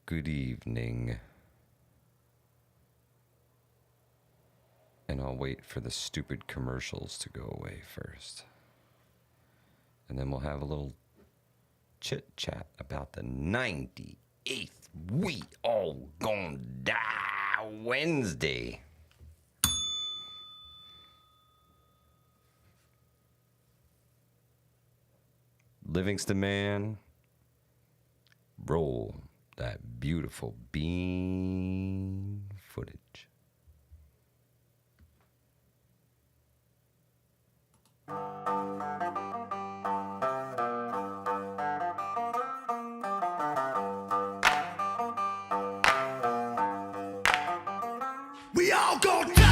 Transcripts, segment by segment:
Good evening. And I'll wait for the stupid commercials to go away first. And then we'll have a little chit-chat about the 98th We All Gonna Die Wednesday. Livingston Man, roll that beautiful bean footage. We all gonna die.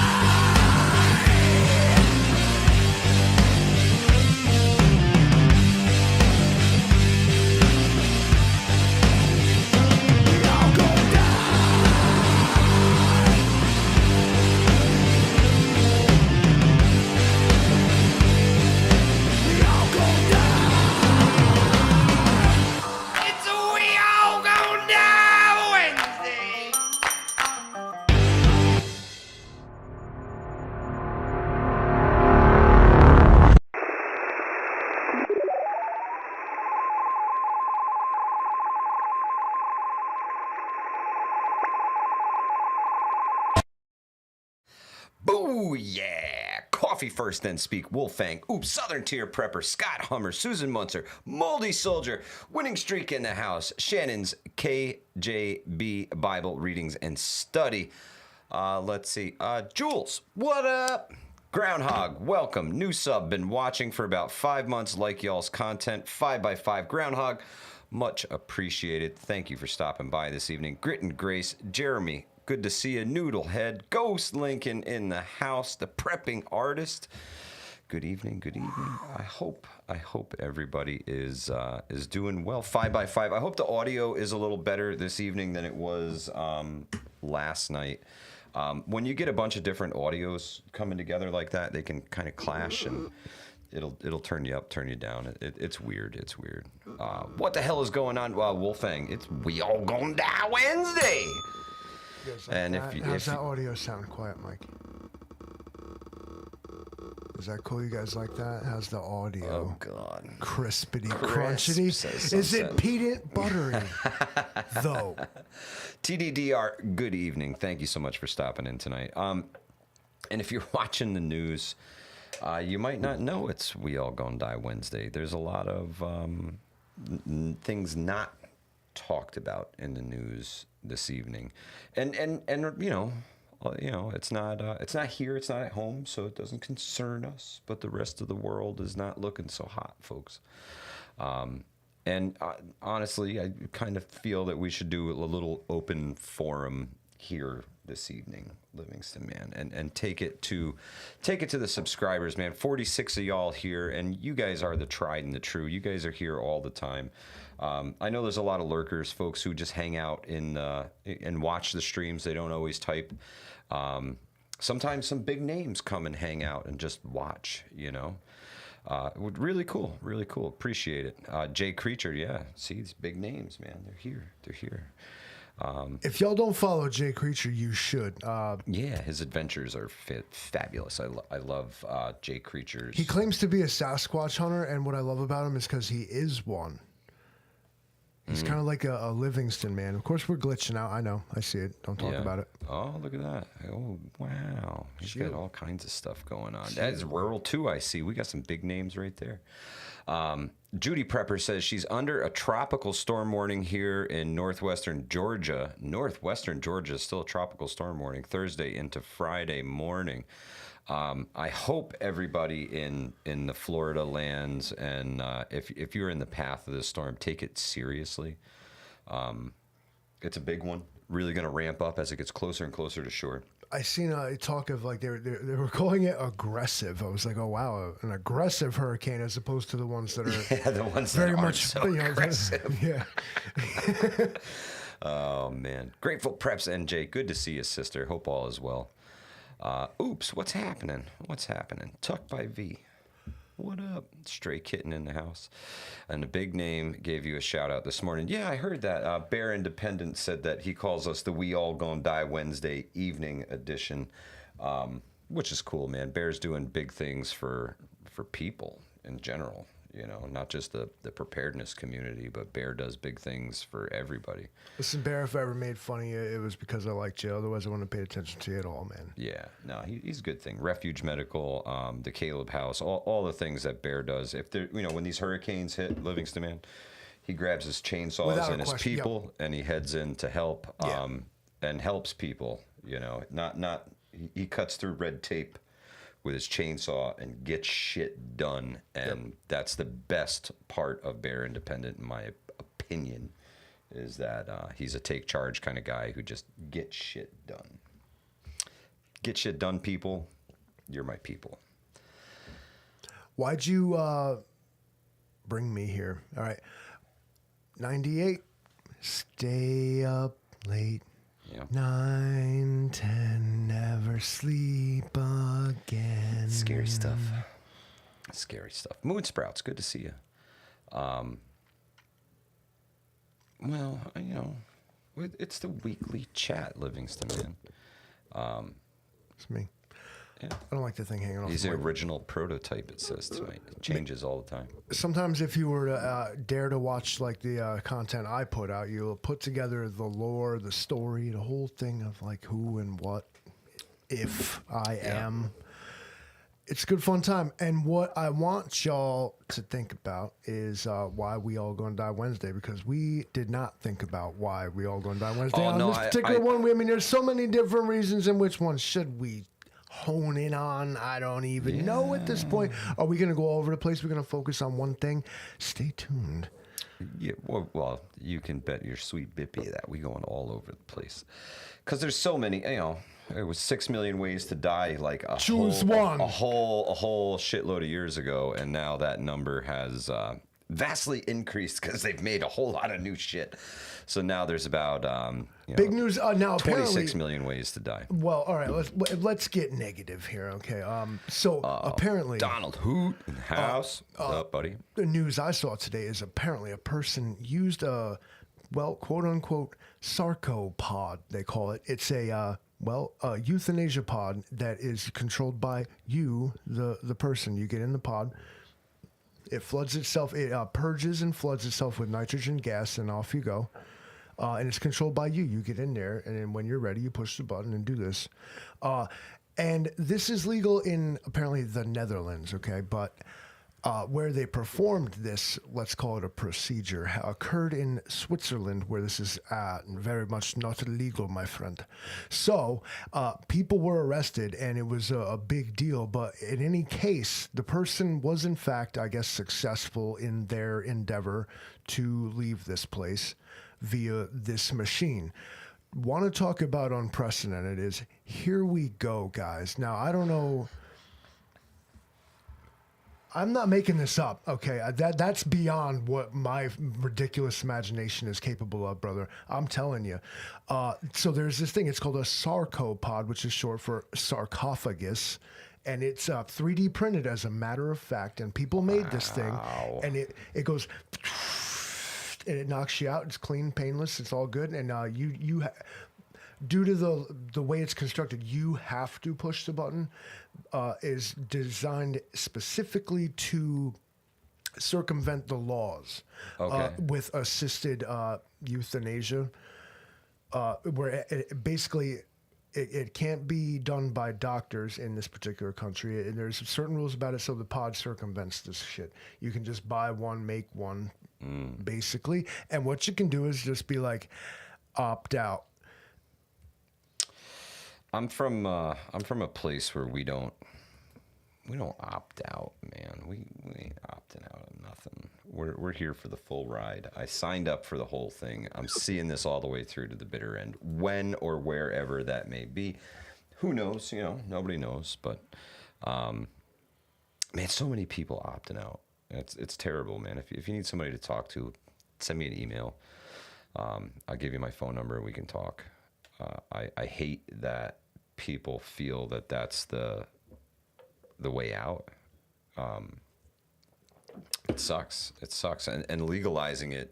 Booyah! Coffee first, then speak. Wolfang. Oops. Southern Tier Prepper. Scott Hummer. Susan Munzer. Moldy Soldier. Winning streak in the house. Shannon's KJB Bible readings and study. Let's see. Jules. What up? Groundhog. Welcome. New sub. Been watching for about 5 months. Like y'all's content. 5x5 Groundhog. Much appreciated. Thank you for stopping by this evening. Grit and Grace. Jeremy. Good to see you, Noodlehead. Ghost Lincoln in the house, the prepping artist. Good evening, good evening. I hope everybody is doing well. 5x5. I hope the audio is a little better this evening than it was last night. When you get a bunch of different audios coming together like that, they can kind of clash and it'll turn you up, turn you down. It's weird. It's weird. What the hell is going on? Wolfang, it's We All Gonna Die Wednesday. And how's that audio sound? Quiet, Mike. Is that cool? You guys like that? How's the audio? Oh God. Crispity, crunchity. Is it peanut buttery? Though. TDDR. Good evening. Thank you so much for stopping in tonight. And if you're watching the news, you might not know it's We All Gonna Die Wednesday. There's a lot of things not talked about in the news this evening, and you know it's not here, it's not at home, so it doesn't concern us. But the rest of the world is not looking so hot, folks. And honestly, I kind of feel that we should do a little open forum here this evening, Livingston Man, and take it to the subscribers, man. 46 of y'all here, and you guys are the tried and the true. You guys are here all the time. I know there's a lot of lurkers, folks who just hang out and watch the streams. They don't always type. Sometimes some big names come and hang out and just watch, you know. Really cool, really cool. Appreciate it. Jay Creature, yeah. See, these big names, man. They're here. They're here. If y'all don't follow Jay Creature, you should. Yeah, his adventures are fabulous. I love Jay Creature's. He claims to be a Sasquatch hunter, and what I love about him is because he is one. He's kind of like a Livingston Man. Of course, we're glitching out. I know. I see it. Don't talk about it. Oh, look at that. Oh, wow. He's got all kinds of stuff going on. That is rural, too, I see. We got some big names right there. Judy Prepper says she's under a tropical storm warning here in northwestern Georgia. Northwestern Georgia is still a tropical storm warning Thursday into Friday morning. I hope everybody in the Florida lands, and if you're in the path of this storm, take it seriously. It's a big one. Really going to ramp up as it gets closer and closer to shore. I seen a talk of like they were calling it aggressive. I was like, oh wow, an aggressive hurricane as opposed to the ones that are the ones very that much so aggressive. Yeah. Oh man, Grateful Preps NJ, good to see you, sister. Hope all is well. Oops, what's happening? What's happening? Tuck by V. What up? Stray kitten in the house. And the big name gave you a shout out this morning. Yeah, I heard that. Bear Independent said that he calls us the We All Gonna Die Wednesday evening edition, which is cool, man. Bear's doing big things for people in general. You know, not just the preparedness community, but Bear does big things for everybody. Listen, Bear, if I ever made fun of you, it was because I liked you. Otherwise, I wouldn't have paid attention to you at all, man. Yeah, no, he's a good thing. Refuge Medical, the Caleb House, all the things that Bear does. If they're, when these hurricanes hit Livingston, man, he grabs his chainsaws Without and his question, people, and he heads in to help, Yeah. and helps people. He cuts through red tape with his chainsaw and gets shit done, and that's the best part of Bear Independent, in my opinion, is that he's a take charge kind of guy who just gets shit done. Get shit done, people. You're my people. Why'd you bring me here? All right. 98. Stay up late. Yeah. 9, 10, never sleep again. Scary stuff. Scary stuff. Moon Sprouts, good to see you. Well, it's the weekly chat, Livingston, man. It's me. Yeah. I don't like the thing hanging off. He's the original prototype, it says tonight. It changes all the time. Sometimes if you were to dare to watch like the content I put out, you'll put together the lore, the story, the whole thing of like who and what, if I am. It's a good fun time. And what I want y'all to think about is why we all gonna die Wednesday, because we did not think about why we all gonna die Wednesday on this particular one. I mean, there's so many different reasons, and which one should we hone in on? I don't even know at this point. Are we going to go all over the place? We're going to focus on one thing. Stay tuned. Yeah, well, you can bet your sweet bippy that we going all over the place, because there's so many. It was 6 million ways to die, like a whole shitload of years ago, and now that number has vastly increased because they've made a whole lot of new shit. So now there's about big news now. 26 million ways to die. Well, all right, let's get negative here, okay? Apparently, Donald Hoot in the house. What's up, buddy? The news I saw today is apparently a person used a quote unquote sarcopod. They call it. It's a euthanasia pod that is controlled by you, the person. You get in the pod. It floods itself. It purges and floods itself with nitrogen gas, and off you go. And it's controlled by you. You get in there, and then when you're ready, you push the button and do this. And this is legal in apparently the Netherlands, okay? But where they performed this, let's call it a procedure, occurred in Switzerland, where this is very much not illegal, my friend. So people were arrested, and it was a big deal. But in any case, the person was, in fact, I guess, successful in their endeavor to leave this place via this machine. Want to talk about unprecedented is, here we go, guys. Now, I don't know. I'm not making this up, okay? That's beyond what my ridiculous imagination is capable of, brother. I'm telling you. So there's this thing. It's called a sarcopod, which is short for sarcophagus. And it's 3D printed, as a matter of fact. And people made this thing. And it goes... and it knocks you out. It's clean, painless. It's all good. And due to the way it's constructed, you have to push the button. Is designed specifically to circumvent the laws with assisted euthanasia, where it can't be done by doctors in this particular country. And there's certain rules about it, so the pod circumvents this shit. You can just buy one, make one, basically. And what you can do is just be like, opt out. I'm from a place where we don't opt out, man. We ain't opting out of nothing. We're here for the full ride. I signed up for the whole thing. I'm seeing this all the way through to the bitter end, when or wherever that may be. Who knows? Nobody knows. But man, so many people opting out. It's terrible, man. If you need somebody to talk to, send me an email. I'll give you my phone number and we can talk. I hate that people feel that that's the way out. It sucks. It sucks. And legalizing it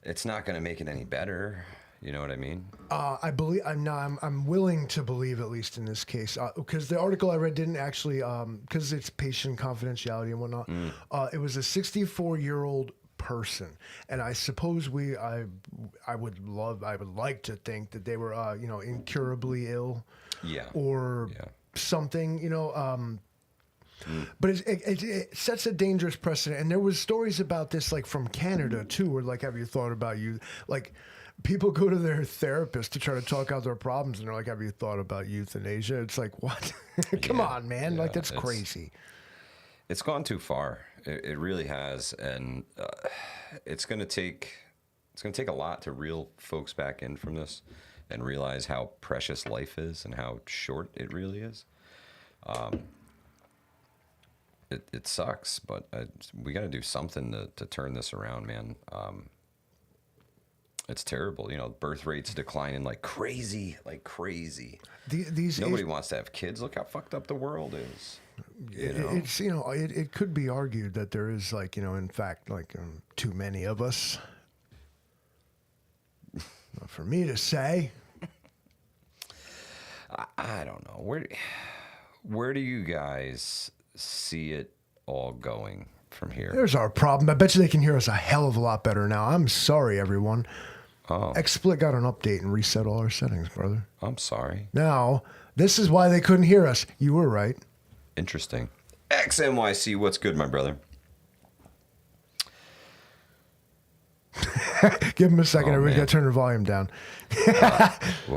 it's not going to make it any better. You know what I mean? I believe I'm willing to believe, at least in this case, because the article I read didn't actually, because it's patient confidentiality and whatnot. It was a 64-year-old person, and I suppose I would like to think that they were incurably ill, or something, But it sets a dangerous precedent, and there was stories about this like from Canada too, where like, have you thought about people go to their therapist to try to talk out their problems, and they're like, have you thought about euthanasia? It's like, what? Come on, man. Yeah, like, that's crazy. It's gone too far. It really has. And it's going to take a lot to reel folks back in from this and realize how precious life is and how short it really is. It sucks, but we got to do something to turn this around, man. It's terrible. Birth rates declining like crazy. Nobody wants to have kids. Look how fucked up the world is. It could be argued that there is in fact, too many of us. For me to say. I don't know. Where do you guys see it all going from here? Here's our problem. I bet you they can hear us a hell of a lot better now. I'm sorry, everyone. Oh. XSplit got an update and reset all our settings, brother. I'm sorry. Now, this is why they couldn't hear us. You were right. Interesting. XNYC, what's good, my brother? Give him a second. Everybody got to turn the volume down.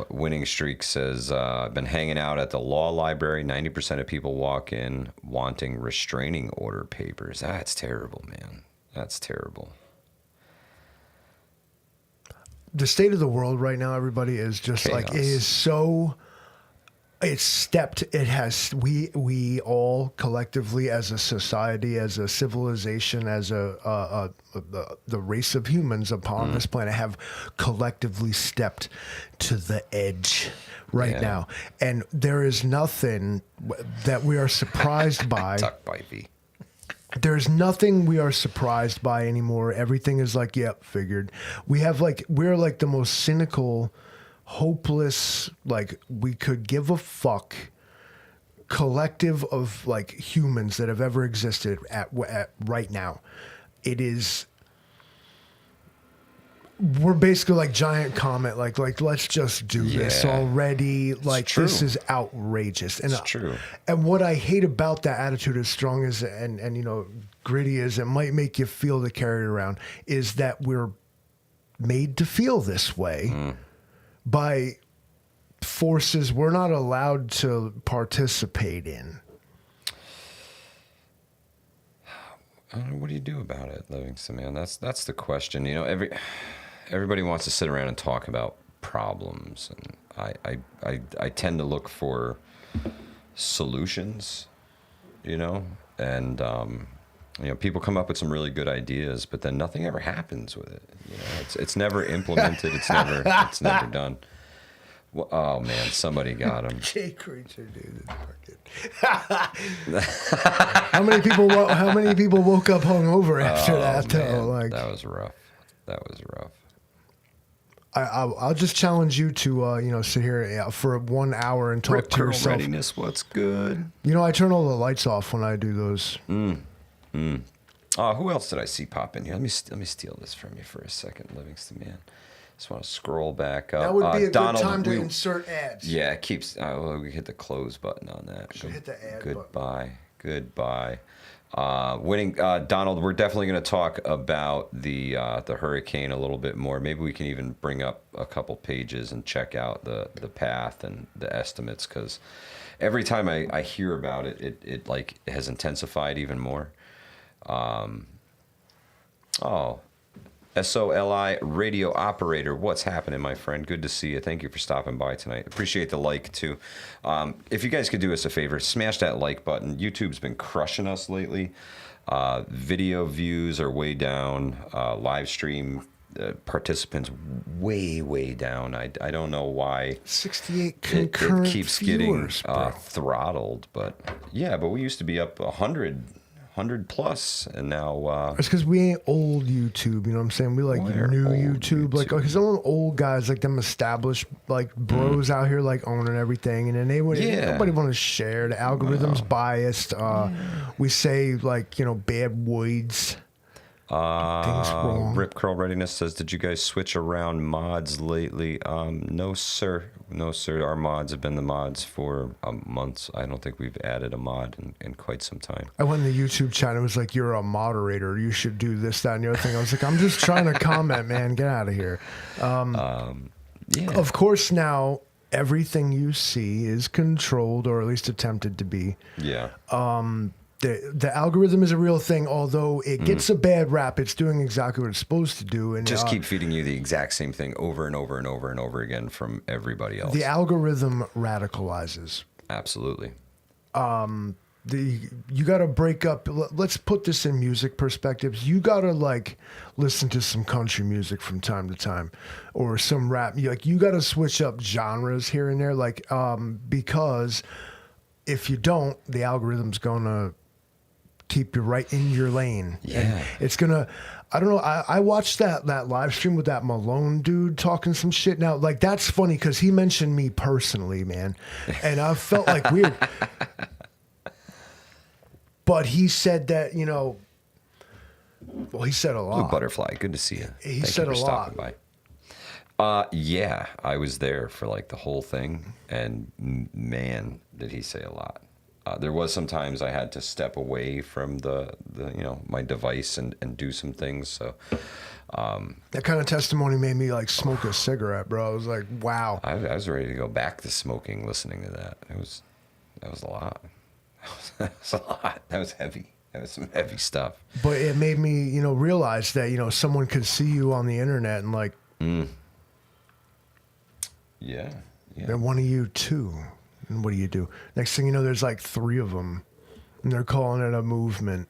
Winning Streak says, I've been hanging out at the law library. 90% of people walk in wanting restraining order papers. That's terrible, man. That's terrible. The state of the world right now, everybody, is just Chaos. like, it is so... we all collectively as a society, as a civilization, as the race of humans upon this planet have collectively stepped to the edge right now. And there is nothing that we are surprised by. Tuck by V. There's nothing we are surprised by anymore. Everything is like, yep, figured. We're like the most cynical, hopeless, like we could give a fuck collective of like humans that have ever existed at right now. It is, we're basically like giant comet, like let's just do this already. Like this is outrageous. And it's true. And what I hate about that attitude, as strong as and gritty as it might make you feel to carry it around, is that we're made to feel this way by forces we're not allowed to participate in. What do you do about it, Livingston, man? That's the question. Everybody wants to sit around and talk about problems, and I tend to look for solutions, and people come up with some really good ideas, but then nothing ever happens with it. It's never implemented. It's never done. Well, oh man, somebody got him. Jay Creature, dude. How many people woke up hungover after that? Man, that was rough. I'll just challenge you to sit here for 1 hour and talk to yourself. Readiness, what's good? I turn all the lights off when I do those. Oh, who else did I see pop in here? Let me steal this from you for a second, Livingston, man. Just want to scroll back up. That would be a Donald, good time to insert ads. Yeah, it keeps. We hit the close button on that. Hit the ad Goodbye. Winning, Donald. We're definitely going to talk about the hurricane a little bit more. Maybe we can even bring up a couple pages and check out the path and the estimates, because every time I hear about it, it has intensified even more. SOLI radio operator, what's happening, my friend? Good to see you. Thank you for stopping by tonight. Appreciate the like too. If you guys could do us a favor, smash that like button. YouTube's been crushing us lately. Video views are way down. Live stream participants way down. I don't know why 68 concurrent it keeps viewers, getting throttled, but we used to be up 100 100 plus, and now It's because we ain't old YouTube, you know what I'm saying? We like We're new old YouTube. Like, YouTube. because some of them old guys, like them established, like bros out here, like owning everything. And then they would, Yeah. nobody want to share. The algorithm's biased. We say, like, bad words. Things wrong. Rip Curl Readiness says, did you guys switch around mods lately? No, sir. No, sir. Our mods have been the mods for months. I don't think we've added a mod in quite some time. I went in the YouTube chat and it was like, you're a moderator. You should do this, that, and the other thing. I was like, I'm just trying to comment, man. Get out of here. Yeah. Of course, now everything you see is controlled, or at least attempted to be. Yeah. The algorithm is a real thing, although it gets a bad rap. It's doing exactly what it's supposed to do. And Just keep feeding you the exact same thing over and over and over and over again from everybody else. the algorithm radicalizes. Absolutely. You got to break up. Let's put this in music perspectives. You got to like listen to some country music from time to time, or some rap. You got to switch up genres here and there, like because if you don't, the algorithm's gonna keep you right in your lane. Yeah. And it's gonna. I don't know. I watched that live stream with that Malone dude talking some shit. Now, like, that's funny because he mentioned me personally, man, and I felt like weird. But he said that, well, he said a lot. Blue Butterfly, good to see you. He Thank said you for a lot. stopping by. Yeah, I was there for like the whole thing, and man, did he say a lot. There was some times I had to step away from the my device and do some things. So That kind of testimony made me like smoke a cigarette, bro. I was like, wow. I was ready to go back to smoking, listening to that. That was a lot. That was a lot. That was heavy. That was some heavy stuff. But it made me, realize that, someone could see you on the internet and like, Yeah. they're one of you too. And what do you do? Next thing you know, there's like 3 of them, and they're calling it a movement.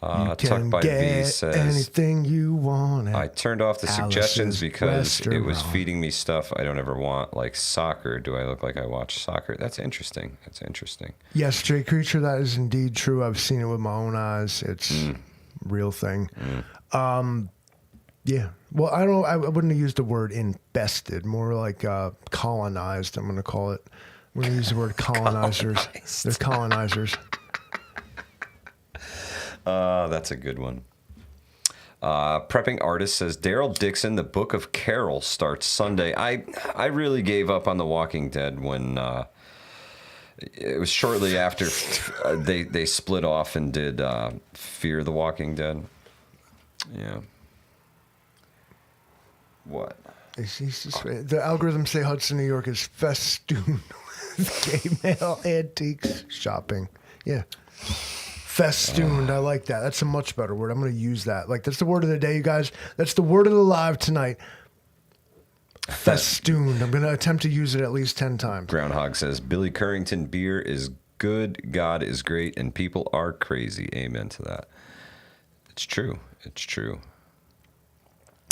Tucked by V says, anything you want. I turned off the suggestions Alice's because it was restaurant. feeding me stuff I don't ever want, like soccer. Do I look like I watch soccer? That's interesting. That's interesting. Yes, Jay Creature, that is indeed true. I've seen it with my own eyes. It's a real thing. Yeah. Well, I wouldn't have used the word infested, more like colonized, I'm going to call it. I'm going to use the word colonizers. They're colonizers. That's a good one. Prepping Artist says, Daryl Dixon, The Book of Carol starts Sunday. I really gave up on The Walking Dead when it was shortly after they split off and did Fear the Walking Dead. Yeah. What? The algorithms say Hudson, New York is festooned with gay male antiques shopping. Yeah. Festooned. I like that. That's a much better word. I'm going to use that. Like, that's the word of the day, you guys. That's the word of the live tonight. Festooned. I'm going to attempt to use it at least 10 times. Groundhog says, Billy Currington beer is good, God is great, and people are crazy. Amen to that. It's true. It's true.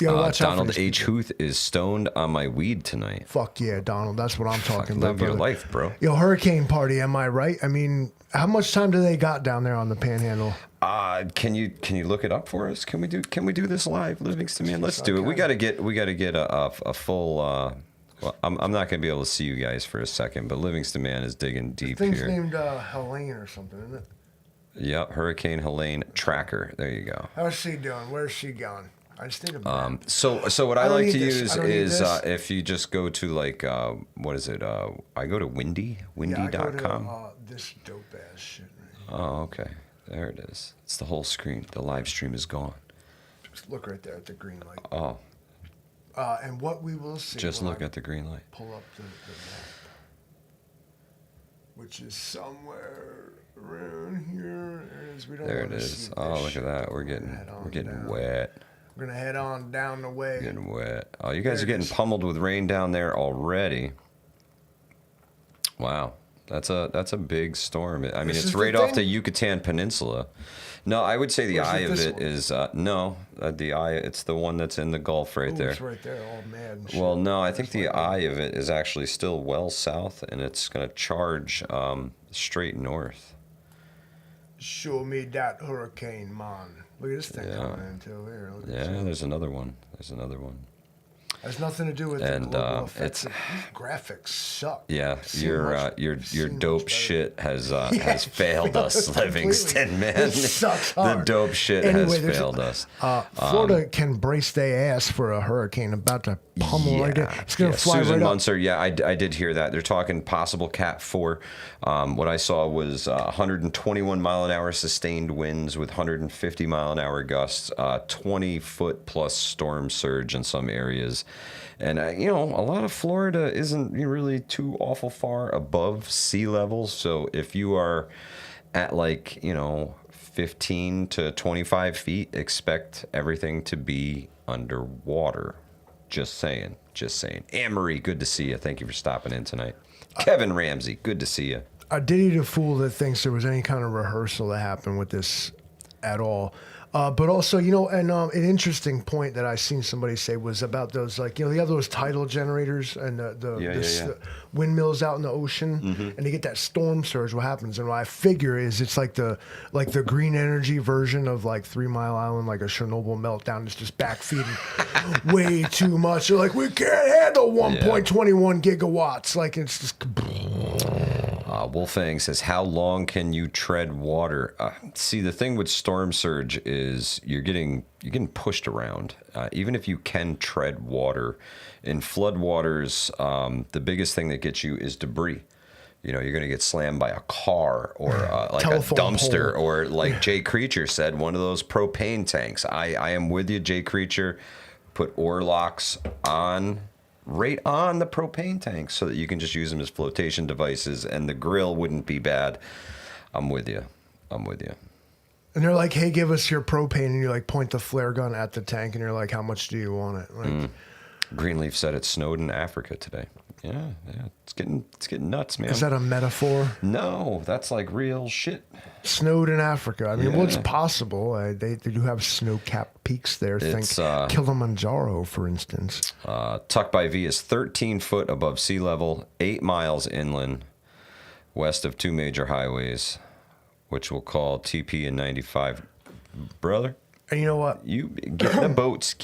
Yeah, watch out for Donald these H. people. Huth is stoned on my weed tonight. Fuck yeah, Donald. That's what I'm talking about. Live your brother. life, bro. Yo, hurricane party, am I right? I mean, how much time do they got down there on the Panhandle? Can you look it up for us? Can we do this live, Livingston man? Let's do it. We gotta get a full. Well, I'm not gonna be able to see you guys for a second, but Livingston man is digging deep Thing's here. named Helene or something, isn't it? Yep, Hurricane Helene tracker. There you go. How's she doing? Where's she going? I just need a map. So what I don't like need to this. use I don't need is this. if you just go to like what is it? I go to windy.com. Yeah, I go to, this dope ass shit. Right Oh, okay. There it is. It's the whole screen. The live stream is gone. Just look right there at the green light. Oh, And what we will see. just when look I at the green light. pull up the map, which is somewhere around here. We don't There it wanna is. see Oh, this look shit. at that. We're Gonna getting head on down. wet. We're gonna head on down the way. Getting wet. Oh, you guys There are it getting is. pummeled with rain down there already. Wow. That's a big storm. I mean, This it's is the right off the thing? Yucatan Peninsula. No, I would say the Or is it eye of this it one? is no, the eye. It's the one that's in the Gulf right Ooh, there. it's right there, all mad and shit. Well, no, I think There's the lightning. eye of it is actually still well south, and it's going to charge straight north. Show me that hurricane, man. Look at this thing coming into here. There's another one. There's another one. Has nothing to do with the global effects. These graphics suck. Yeah, your dope shit has failed us, Livingston, man. It sucks hard. The dope shit has failed us. Florida can brace their ass for a hurricane about to pummel right there. It's going to fly Susan right Munzer, I did hear that. They're talking possible Cat 4. What I saw was 121 mile an hour sustained winds with 150 mile an hour gusts, 20 foot plus storm surge in some areas. And, a lot of Florida isn't really too awful far above sea level. So if you are at 15 to 25 feet, expect everything to be underwater. Just saying. Anne-Marie, good to see you. Thank you for stopping in tonight. Kevin Ramsey, good to see you. I did eat a fool that thinks there was any kind of rehearsal that happened with this at all. But also, an interesting point that I seen somebody say was about those, they have those tidal generators and the windmills out in the ocean, and they get that storm surge. What happens? And what I figure is it's like the green energy version of 3 Mile Island, like a Chernobyl meltdown. It's just backfeeding way too much. They're like, we can't handle 1.21 gigawatts. It's just. Wolfang says, how long can you tread water? See, the thing with storm surge is you're getting pushed around. Even if you can tread water, in floodwaters, the biggest thing that gets you is debris. You're going to get slammed by a car or a dumpster pole. or like Jay Creature said, one of those propane tanks. I am with you, Jay Creature. Put oar locks right on the propane tanks so that you can just use them as flotation devices, and the grill wouldn't be bad. I'm with you. And they're like, hey, give us your propane, and you point the flare gun at the tank, and you're like, how much do you want it? Greenleaf said it snowed in Africa today. Yeah, it's getting nuts, man. Is that a metaphor? No, that's like real shit. Snowed in Africa. I mean, what's possible? They do have snow-capped peaks there. Think Kilimanjaro, for instance. Tuck by V is 13 foot above sea level, 8 miles inland, west of 2 major highways, which we'll call TP and 95. Brother? And you know what? You get the boats.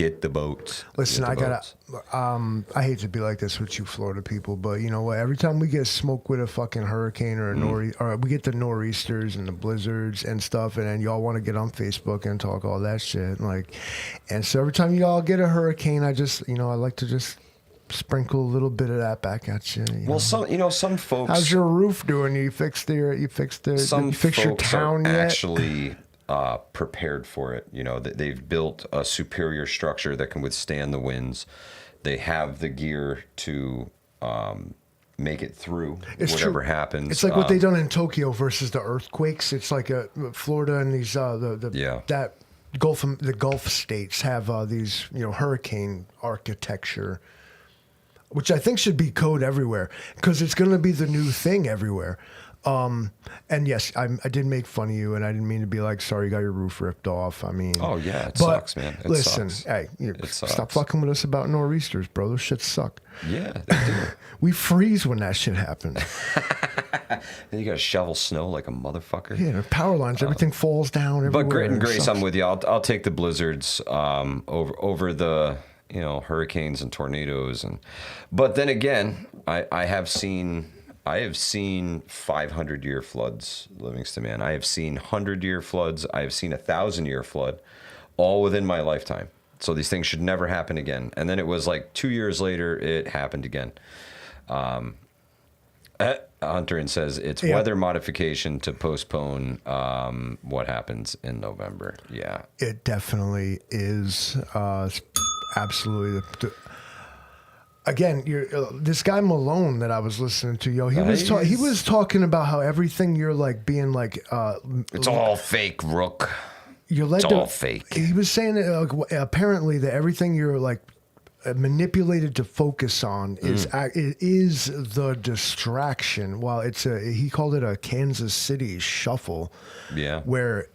Listen, I hate to be like this with you Florida people, but you know what? Every time we get smoked with a fucking hurricane or or we get the nor'easters and the blizzards and stuff, and then y'all want to get on Facebook and talk all that shit, and so every time y'all get a hurricane, I just, I like to just sprinkle a little bit of that back at you. Some folks. How's your roof doing? You fixed your town yet? Actually. Prepared for it. They've built a superior structure that can withstand the winds. They have the gear to make it through whatever happens. It's like what they done in Tokyo versus the earthquakes. It's like Florida and these the Gulf states have these hurricane architecture, which I think should be code everywhere because it's going to be the new thing everywhere. And yes, I did make fun of you, and I didn't mean to be like, sorry, you got your roof ripped off. I mean, oh yeah, it sucks, man. Listen, sucks. Hey, stop fucking with us about nor'easters, bro. Those shit suck. Yeah, they do. We freeze when that shit happens. Then you got to shovel snow like a motherfucker. Yeah, the power lines, everything falls down. Everywhere. But grit and grace, I'm with you. I'll take the blizzards over the hurricanes and tornadoes, but then again, I have seen 500-year floods, Livingston, man. I have seen 100-year floods. I have seen 1,000-year flood, all within my lifetime. So these things should never happen again. And then it was 2 years later, it happened again. Hunter says it's weather modification to postpone what happens in November. Yeah, it definitely is. Absolutely. Again, this guy Malone that I was listening to, he was talking about how everything you're being it's all fake, Rook. It's all fake. He was saying that apparently that everything you're manipulated to focus on is the distraction. While he called it a Kansas City shuffle. Yeah, where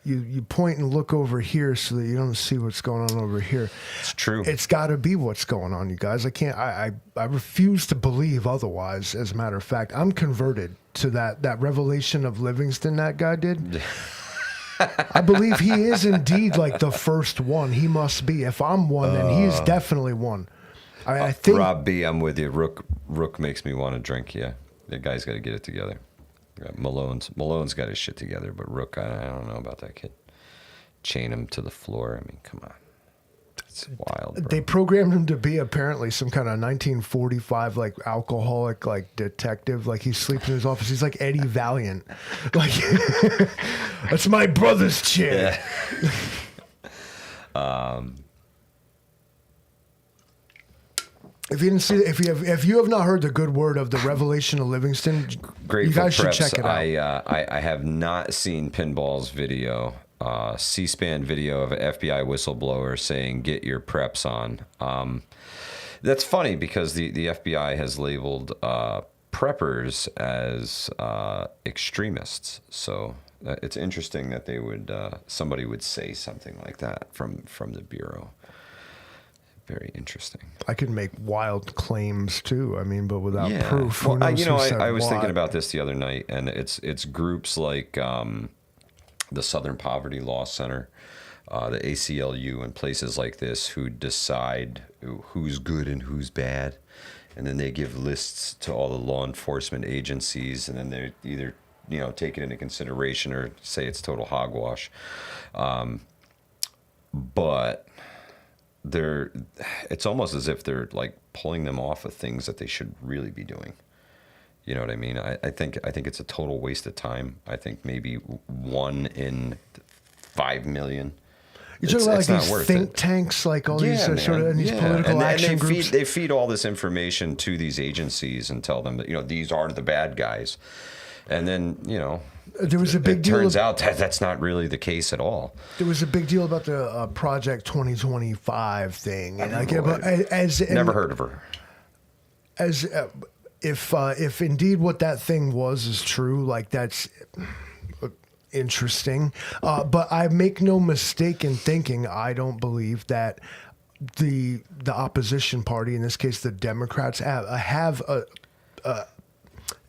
you point and look over here so that you don't see what's going on over here. It's true. It's got to be what's going on, you guys. I refuse to believe otherwise. As a matter of fact, I'm converted to that revelation of Livingston that guy did. I believe he is indeed like the first one. He must be. If I'm one, then he is definitely one. I think Rob B, I'm with you. Rook makes me want to drink. Yeah, the guy's got to get it together. Malone's got his shit together, but Rook, I don't know about that kid. Chain him to the floor. I mean, come on. It's wild, bro. They programmed him to be apparently some kind of 1945 like alcoholic like detective. Like he's sleeping in his office. He's like Eddie Valiant. Like that's my brother's chair. Yeah. If you didn't see, if you have not heard the good word of the Revelation of Livingston, Grateful you guys should Preps, check it out. I have not seen Pinball's video, C-SPAN video of an FBI whistleblower saying, "Get your preps on." That's funny because the FBI has labeled preppers as extremists. So it's interesting that they would somebody would say something like that from the Bureau. Very interesting. I could make wild claims too. I mean, but without Yeah. proof. Who Well, knows who said I was thinking what. about this the other night, and it's groups like the Southern Poverty Law Center, the ACLU, and places like this who decide who's good and who's bad, and then they give lists to all the law enforcement agencies, and then they either take it into consideration or say it's total hogwash. But it's almost as if they're like pulling them off of things that they should really be doing. You know what I mean? I think it's a total waste of time. I think maybe 1 in 5 million. You're talking about like not these worth think it. tanks, like all these Yeah, sort of man. these Yeah. political and action groups. They feed all this information to these agencies and tell them that these are the bad guys, and then There was a big it deal. turns out that that's not really the case at all. There was a big deal about the Project 2025 thing, and like Never heard of her. As if indeed what that thing was is true, like that's interesting. But I make no mistake in thinking I don't believe that the opposition party, in this case the Democrats, have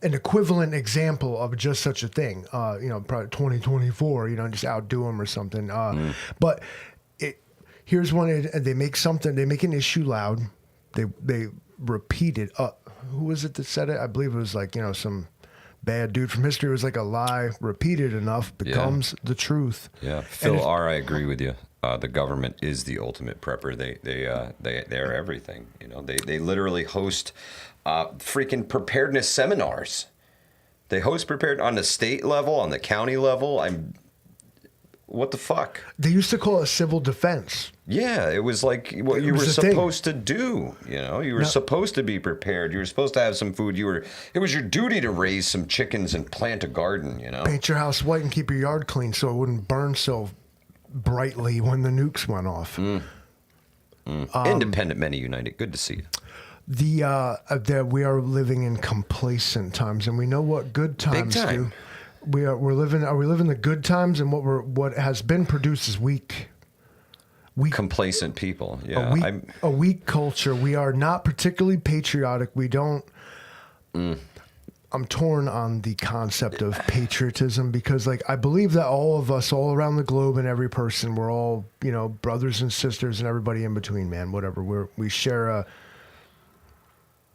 an equivalent example of just such a thing. Probably 2024. Just outdo them or something. But here's one. They make an issue loud. They repeat it. Who was it that said it? I believe it was like some bad dude from history. It was like a lie repeated enough becomes the truth. Yeah, Phil R. I agree with you. The government is the ultimate prepper. They're everything. They literally host freaking preparedness seminars. They host prepared on the state level, on the county level. What the fuck? They used to call it civil defense. Yeah, it was like what you were supposed to do. You were supposed to be prepared. You were supposed to have some food. It was your duty to raise some chickens and plant a garden. Paint your house white and keep your yard clean so it wouldn't burn so brightly when the nukes went off. Independent Men United. Good to see you. That we are living in complacent times, and we know what good times Big time. do. Are we living the good times, and what has been produced is weak Complacent people. Yeah, a weak culture. We are not particularly patriotic. We don't. I'm torn on the concept of patriotism because, I believe that all of us, all around the globe, and every person, we're all, brothers and sisters, and everybody in between, man. Whatever. We share a.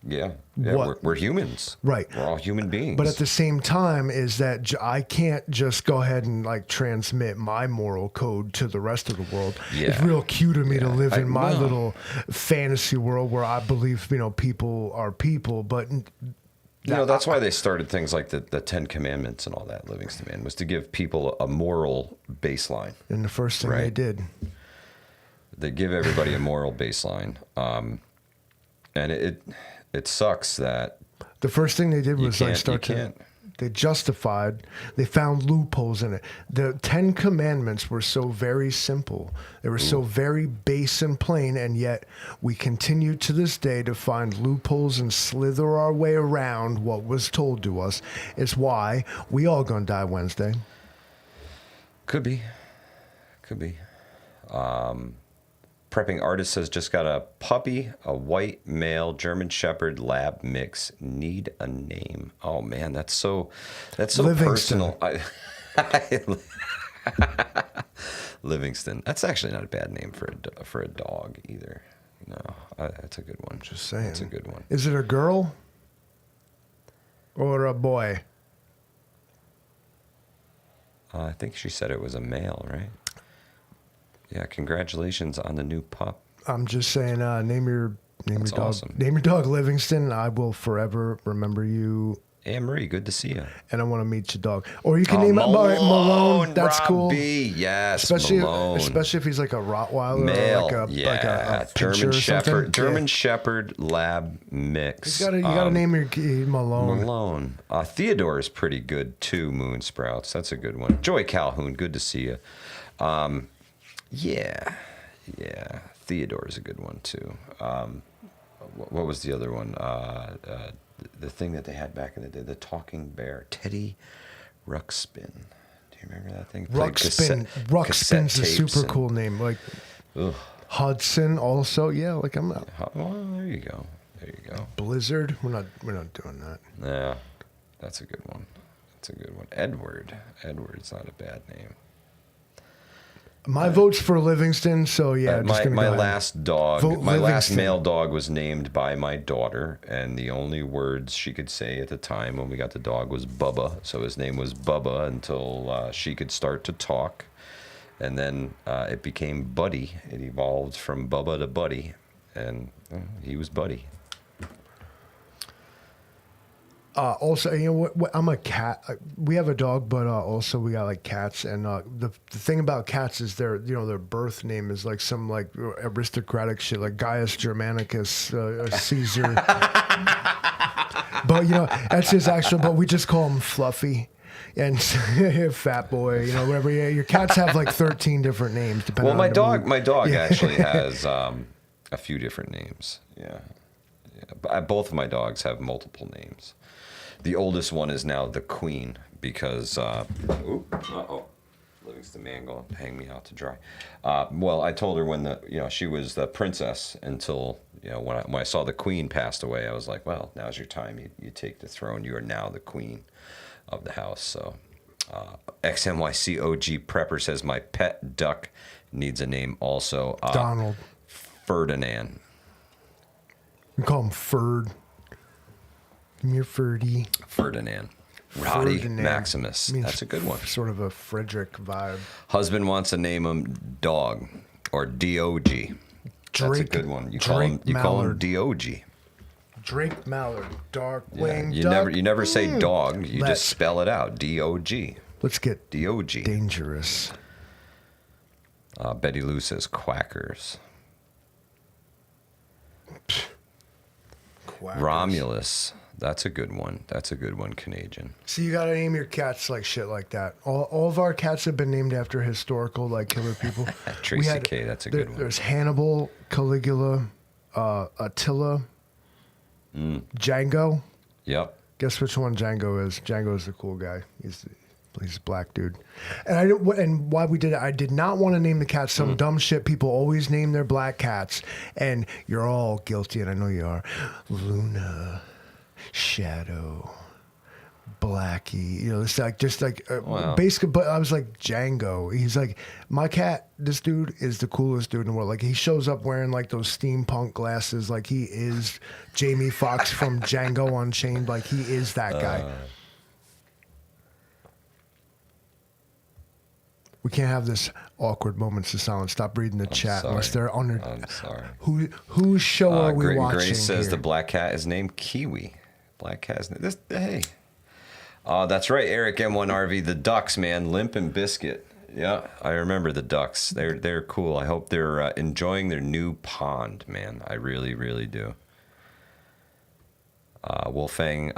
Yeah, What? we're humans. Right. We're all human beings. But at the same time is that I can't just go ahead and transmit my moral code to the rest of the world. Yeah. It's real cute of me to live in my no. little fantasy world where I believe, people are people, but that's why they started things like the 10 Commandments and all that, Livingston Man, was to give people a moral baseline. And the first thing they Right. did. They give everybody a moral baseline. And it sucks that The first thing they did was they justified, they found loopholes in it. The 10 Commandments were so very simple. They were so very base and plain, and yet we continue to this day to find loopholes and slither our way around what was told to us. It's why we all gonna die Wednesday. Could be. Prepping artist says just got a puppy, a white male German Shepherd lab mix. Need a name. Oh man, that's so Livingston. personal. Livingston. That's actually not a bad name for a dog either. No, that's a good one. Just saying. That's a good one. Is it a girl or a boy? I think she said it was a male, right? Yeah, congratulations on the new pup. I'm just saying, name your That's dog. awesome. Name your dog Livingston. I will forever remember you, Anne Marie, good to see you. and I want to meet your dog. Or you can name it Malone. That's Rob cool. B. Yes, Especially Malone. if he's like a Rottweiler Male, or like yeah, a Pinscher German or Shepherd, something. German Shepherd Lab mix. You gotta name your Malone. Malone. Theodore is pretty good too. Moon Sprouts, that's a good one. Joy Calhoun, good to see you. Yeah. Theodore is a good one too. What was the other one? The thing that they had back in the day, the talking bear, Teddy Ruxpin. Do you remember that thing? Ruxpin's a super cool name. Like Ugh. Hudson also. Yeah, like I'm not. Well, there you go. Blizzard. We're not doing that. Yeah, that's a good one. Edward's not a bad name. My vote's for Livingston, so yeah. My last dog, Vote my last Livingston. male dog was named by my daughter, and the only words she could say at the time when we got the dog was Bubba. So his name was Bubba until she could start to talk, and then it became Buddy. It evolved from Bubba to Buddy, and he was Buddy. Also, you know what? I'm a cat. We have a dog, but also we got like cats. And the thing about cats is their birth name is like some like aristocratic shit, like Gaius Germanicus, Caesar. But that's his actual. But we just call him Fluffy. And Fat Boy, whatever. Yeah, your cats have like 13 different names depending. Well, on my dog actually has a few different names. Yeah. Both of my dogs have multiple names. The oldest one is now the Queen because, Livingston man going to hang me out to dry. Well, I told her when she was the princess until, when I saw the Queen passed away, I was like, well, now's your time. You take the throne. You are now the Queen of the house. So, XNYC OG Prepper says my pet duck needs a name also. Donald. Ferdinand. We call him Ferd. Give me your Ferdy. Ferdinand. Roddy Ferdinand. Maximus. That's a good one. Sort of a Frederick vibe. Husband wants to name him Dog or D-O-G. That's a good one. You call him DOG. Drake Mallard. Darkwing Yeah, Duck. you never say dog. You Let's- just spell it out. D-O-G. Let's get D-O-G. dangerous. Betty Lou says quackers. Quackers. Romulus. That's a good one. Canadian. So you gotta name your cats like shit like that. All of our cats have been named after historical like killer people. Tracy K. That's a good one. There's Hannibal, Caligula, Attila, Django. Yep. Guess which one Django is? Django is the cool guy. He's a black dude. And why we did it, I did not want to name the cats some dumb shit. People always name their black cats, and you're all guilty, and I know you are. Luna, Shadow, Blackie. It's like just like Wow. basically. But I was like Django. He's like my cat. This dude is the coolest dude in the world. Like he shows up wearing like those steampunk glasses. Like he is Jamie Foxx from Django Unchained. Like he is that guy. We can't have this awkward moments of silence. Stop reading the chat unless they're under. I'm sorry. Whose show are we watching? Grace says here? the black cat is named Kiwi. Black cat is this. Hey. That's right, Eric M1RV. The Ducks, man, Limp and Biscuit. Yeah, I remember the Ducks. They're cool. I hope they're enjoying their new pond, man. I really, really do. Wolfang,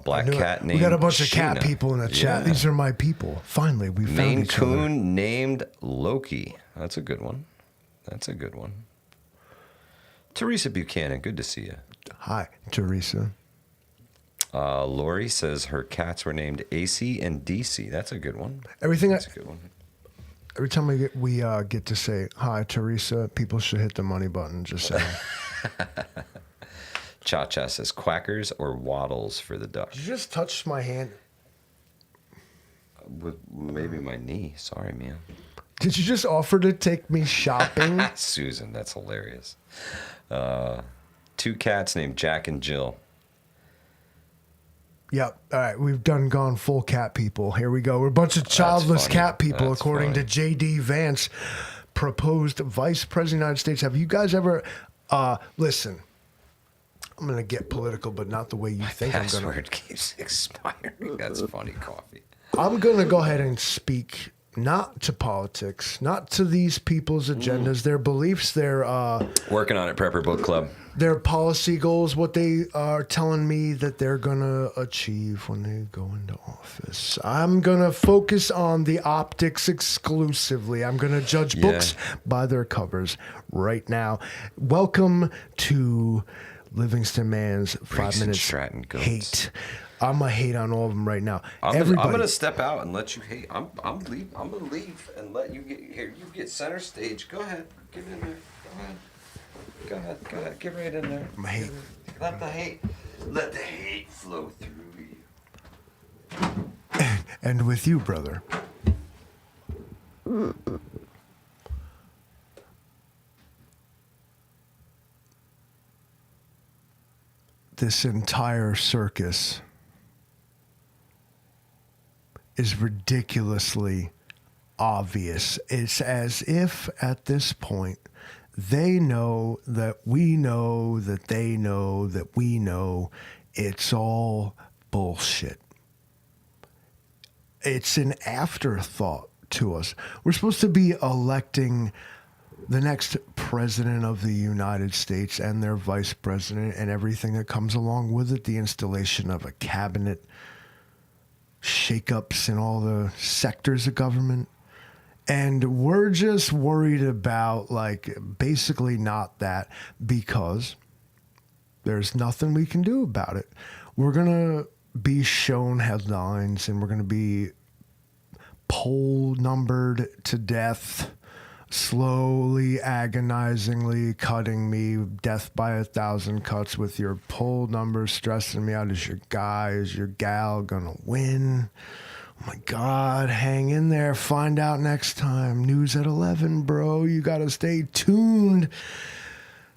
black cat named We got a bunch of cat Sheena. people in the chat. Yeah. These are my people. Finally, we found Maine each other. Coon named Loki. That's a good one. Teresa Buchanan, good to see you. Hi, Teresa. Lori says her cats were named AC and DC. That's a good one. Everything That's a good one. Every time we get to say hi, Teresa, people should hit the money button. Just saying. Cha-Cha says quackers or waddles for the duck. Did you just touch my hand? With maybe my knee. Sorry, man. Did you just offer to take me shopping? Susan, that's hilarious. 2 cats named Jack and Jill. Yep. All right. We've gone full cat people. Here we go. We're a bunch of childless funny. cat people, That's according funny. to J.D. Vance, proposed vice president of the United States. Have you guys ever, listen, I'm going to get political, but not the way you think I'm going to. Password keeps expiring. That's funny, coffee. I'm going to go ahead and speak not to politics, not to these people's agendas, their beliefs, their Working on it, Prepper Book Club. their policy goals, what they are telling me that they're going to achieve when they go into office. I'm going to focus on the optics exclusively. I'm going to judge books by their covers right now. Welcome to Livingston Man's 5 Briggs and Minutes Stratton Goats. Hate. I'm going to hate on all of them right now. I'm Everybody. gonna step out and let you hate. I'm gonna leave and let you get here. You get center stage. Go ahead. Get in there. Go ahead. Get right in there. I'm hate. Let the hate flow through you. And with you, brother. This entire circus is ridiculously obvious. It's as if at this point they know that we know that they know that we know it's all bullshit. It's an afterthought to us. We're supposed to be electing the next president of the United States and their vice president and everything that comes along with it, the installation of a cabinet, shakeups in all the sectors of government. And we're just worried about, like, basically not that, because there's nothing we can do about it. We're going to be shown headlines and we're going to be poll numbered to death, slowly, agonizingly cutting me, death by 1,000 cuts with your poll numbers, stressing me out. Is your guy, is your gal gonna win? Oh my God, hang in there. Find out next time. News at 11, bro. You gotta stay tuned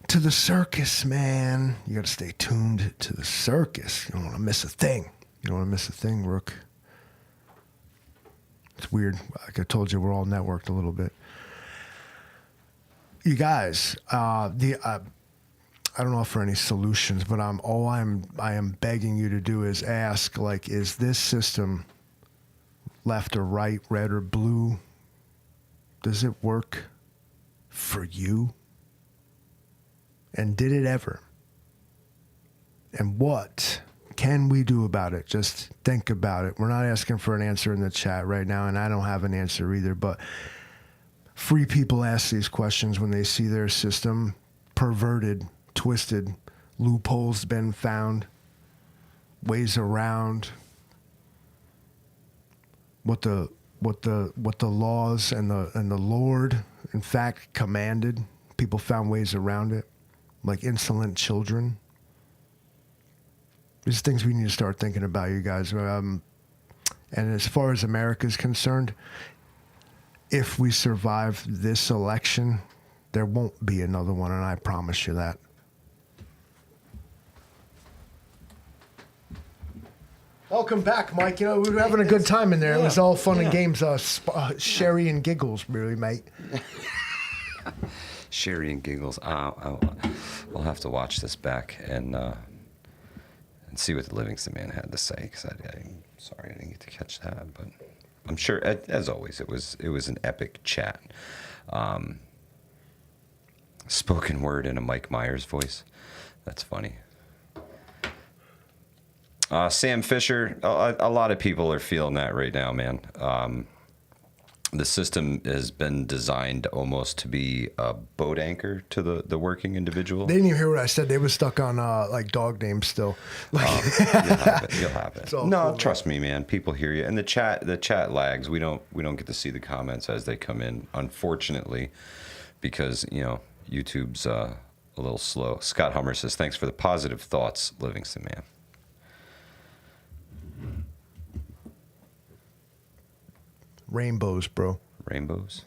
to the circus, man. You gotta stay tuned to the circus. You don't wanna miss a thing. You don't wanna miss a thing, Rook. It's weird. Like I told you, we're all networked a little bit. You guys, I don't offer any solutions, but I am begging you to do is ask, like, is this system left or right, red or blue? Does it work for you? And did it ever? And what can we do about it? Just think about it. We're not asking for an answer in the chat right now, and I don't have an answer either, but free people ask these questions when they see their system perverted, twisted, loopholes been found, ways around what the laws and the Lord in fact commanded. People found ways around it, like insolent children. These things we need to start thinking about, you guys. And as far as America's concerned, if we survive this election, there won't be another one, and I promise you that. Welcome back, Mike. You know, we were having a good time in there. It was all fun and games. Sherry and giggles, really, mate. Sherry and giggles. We'll have to watch this back and see what the Livingston Man had to say, because I'm sorry I didn't get to catch that, but I'm sure, as always, it was an epic chat. Spoken word in a Mike Myers voice. That's funny. Sam Fisher, a lot of people are feeling that right now, man. the system has been designed almost to be a boat anchor to the working individual. They didn't even hear what I said. They were stuck on like dog names still. Like, You'll have it. You'll have it. all No, cool, trust me, man. People hear you, and the chat lags. We don't get to see the comments as they come in, unfortunately, because YouTube's a little slow. Scott Hummer says, "Thanks for the positive thoughts, Livingston man." rainbows, bro. Rainbows.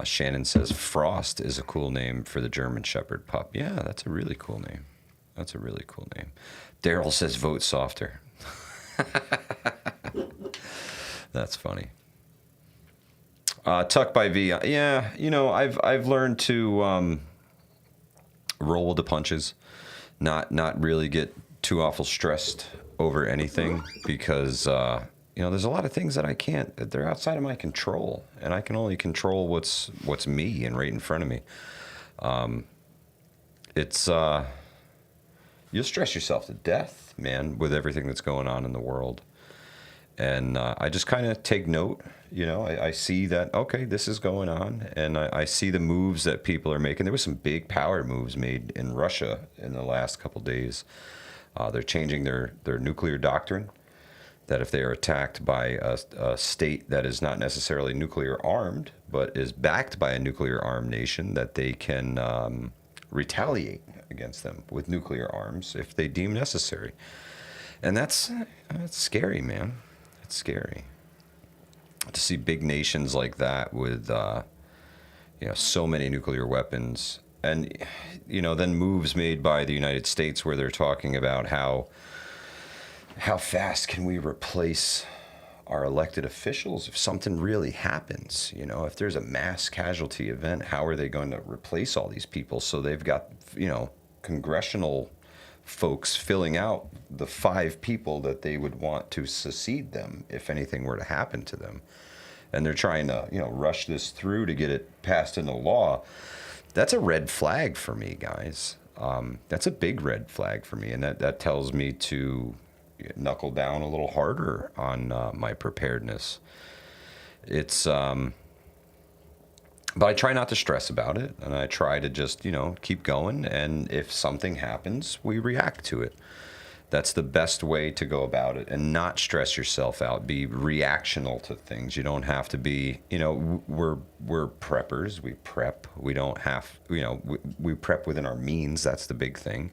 Shannon says Frost is a cool name for the German Shepherd pup. Yeah, that's a really cool name. Daryl says vote softer. That's funny. Tuck by V. Yeah, I've learned to roll with the punches, not really get too awful stressed over anything because there's a lot of things that I can't. They're outside of my control, and I can only control what's me and right in front of me. You'll stress yourself to death, man, with everything that's going on in the world. And I just kind of take note. I see that, okay, this is going on, and I see the moves that people are making. There was some big power moves made in Russia in the last couple days. They're changing their nuclear doctrine, that if they are attacked by a state that is not necessarily nuclear armed, but is backed by a nuclear armed nation, that they can retaliate against them with nuclear arms if they deem necessary. And that's scary, man. It's scary to see big nations like that with so many nuclear weapons, and then moves made by the United States where they're talking about how fast can we replace our elected officials if something really happens. If there's a mass casualty event, how are they going to replace all these people? So they've got congressional folks filling out the 5 people that they would want to succeed them if anything were to happen to them. And they're trying to, rush this through to get it passed into law. That's a red flag for me, guys. That's a big red flag for me. And that tells me to knuckle down a little harder on my preparedness. It's, but I try not to stress about it, and I try to just, keep going. And if something happens, we react to it. That's the best way to go about it, and not stress yourself out. Be reactional to things. You don't have to be, we're preppers. We prep. We don't have, we prep within our means. That's the big thing.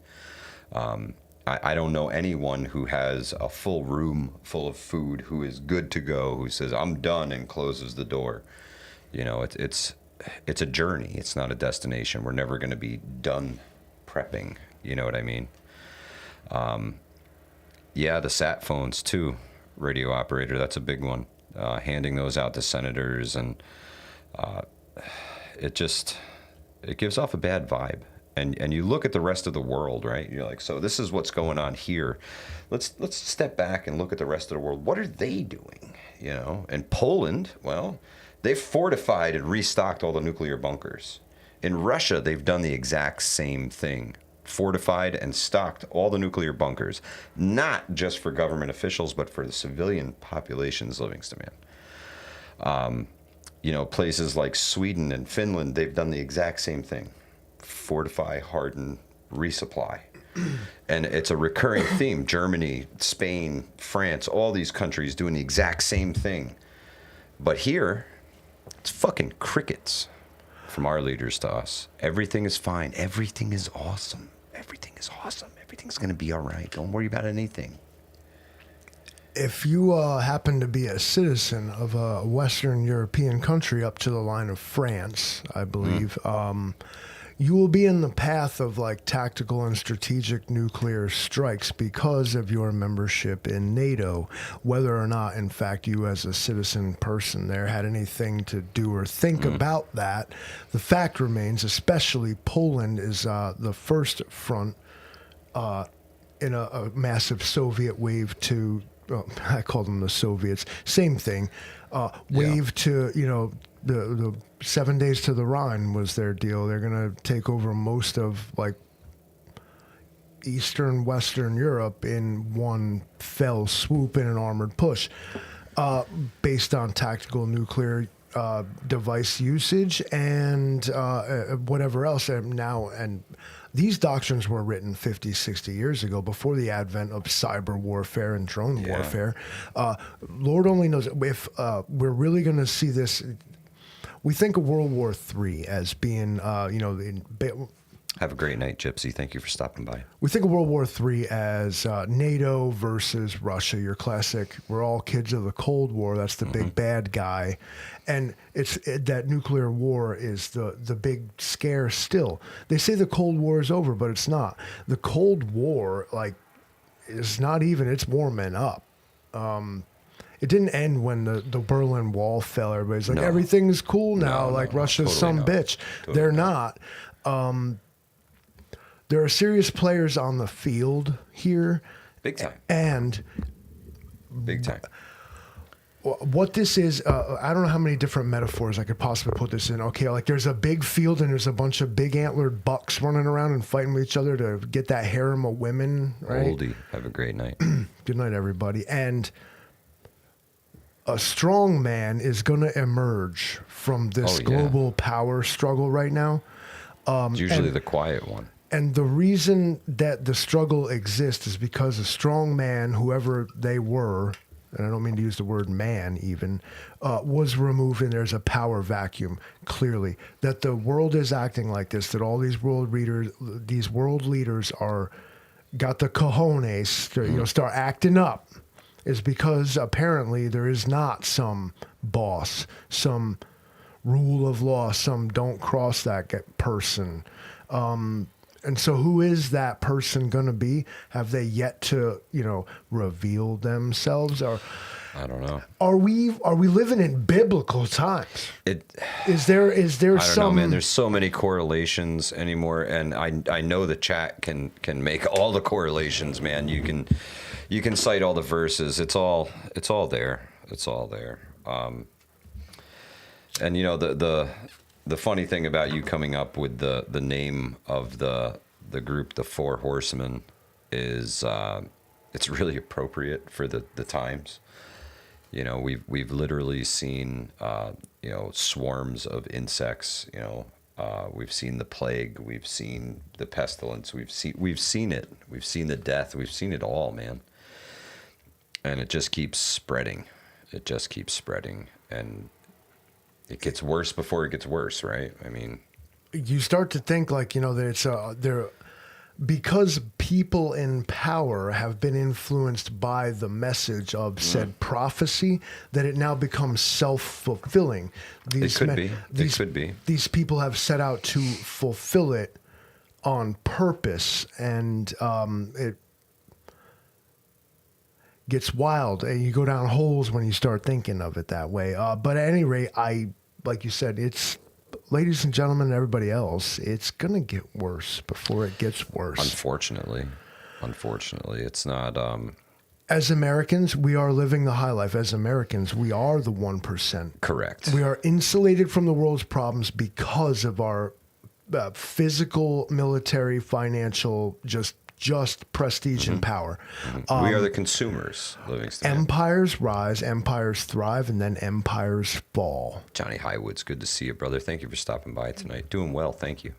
I don't know anyone who has a full room full of food who is good to go, who says, I'm done, and closes the door. It's a journey. It's not a destination. We're never going to be done prepping. You know what I mean? Yeah, the sat phones too, radio operator. That's a big one. Handing those out to senators, and it gives off a bad vibe. And you look at the rest of the world, right? You're like, so this is what's going on here. Let's step back and look at the rest of the world. What are they doing? And Poland, well, they've fortified and restocked all the nuclear bunkers. In Russia, they've done the exact same thing. Fortified and stocked all the nuclear bunkers, not just for government officials, but for the civilian populations, Livingston, man. Places like Sweden and Finland, they've done the exact same thing. Fortify, harden, resupply. And it's a recurring theme. Germany, Spain, France, all these countries doing the exact same thing. But here, it's fucking crickets from our leaders to us. Everything is fine. Everything is awesome. Everything is awesome. Everything's going to be all right. Don't worry about anything. If you happen to be a citizen of a Western European country up to the line of France, I believe, you will be in the path of like tactical and strategic nuclear strikes because of your membership in NATO. Whether or not, in fact, you as a citizen person there had anything to do or think about that, the fact remains, especially Poland is the first front in a massive Soviet wave to, I call them the Soviets, same thing, wave to, the 7 days to the Rhine was their deal. They're going to take over most of like Eastern, Western Europe in one fell swoop in an armored push. based on tactical nuclear device usage and whatever else. And these doctrines were written 50, 60 years ago, before the advent of cyber warfare and drone warfare. Lord only knows if we're really going to see this. We think of World War III as being, Have a great night, Gypsy. Thank you for stopping by. we think of World War III as NATO versus Russia, your classic, we're all kids of the Cold War. That's the big bad guy. And that nuclear war is the big scare still. They say the Cold War is over, but it's not. The Cold War, is not even, it's warming up. It didn't end when the Berlin Wall fell. Everybody's like, everything's cool now, Russia's some bitch. They're not. There are serious players on the field here. Big time. And Big time. what this is, I don't know how many different metaphors I could possibly put this in. Okay, there's a big field and there's a bunch of big antlered bucks running around and fighting with each other to get that harem of women, right? Oldie. Have a great night. Good night, everybody. And a strong man is going to emerge from this global power struggle right now. It's usually the quiet one. And the reason that the struggle exists is because a strong man, whoever they were, and I don't mean to use the word man even, was removed, and there's a power vacuum, clearly. That the world is acting like this, that all these world leaders are got the cojones to start acting up, is because apparently there is not some boss, some rule of law, some don't cross that person. And so who is that person going to be? Have they yet to, reveal themselves? Or I don't know. Are we living in biblical times? Is there I don't some know, man. There's so many correlations anymore, and I know the chat can make all the correlations, man. You can cite all the verses. It's all there. It's all there. And the funny thing about you coming up with the name of the group, the Four Horsemen, is it's really appropriate for the times. We've literally seen swarms of insects. We've seen the plague. We've seen the pestilence. We've seen it. We've seen the death. We've seen it all, man. And it just keeps spreading. It just keeps spreading, and it gets worse before it gets worse, right? I mean, you start to think that it's because people in power have been influenced by the message of said prophecy, that it now becomes self-fulfilling. It could be. These people have set out to fulfill it on purpose, and it gets wild, and you go down holes when you start thinking of it that way. But at any rate, like you said, it's, ladies and gentlemen, and everybody else, it's going to get worse before it gets worse. Unfortunately, it's not. As Americans, we are living the high life. As Americans, we are the 1%. Correct. We are insulated from the world's problems because of our physical, military, financial, just prestige and power. We are the consumers living. Empires rise, empires thrive, and then empires fall. Johnny Highwoods, good to see you, brother. Thank you for stopping by tonight. Doing well, thank you.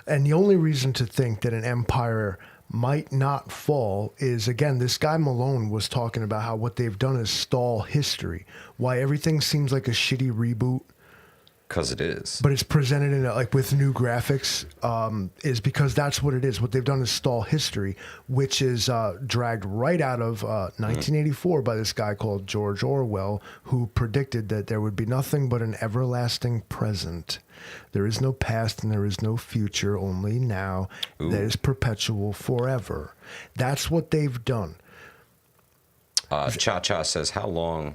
And the only reason to think that an empire might not fall is, again, this guy Malone was talking about how what they've done is stall history. Why everything seems like a shitty reboot. Because it is. But it's presented in with new graphics, is because that's what it is. What they've done is stall history, which is dragged right out of 1984 by this guy called George Orwell, who predicted that there would be nothing but an everlasting present. There is no past and there is no future, only now. Ooh. That is perpetual forever. That's what they've done. Cha-Cha says, how long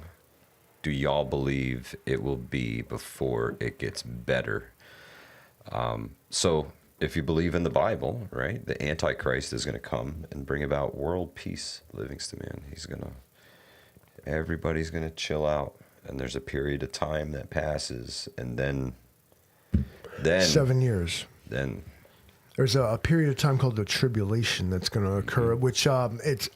do y'all believe it will be before it gets better? So if you believe in the Bible, right, the Antichrist is going to come and bring about world peace, Livingston, man. Everybody's going to chill out, and there's a period of time that passes, and then 7 years. Then there's a period of time called the tribulation that's going to occur, which it's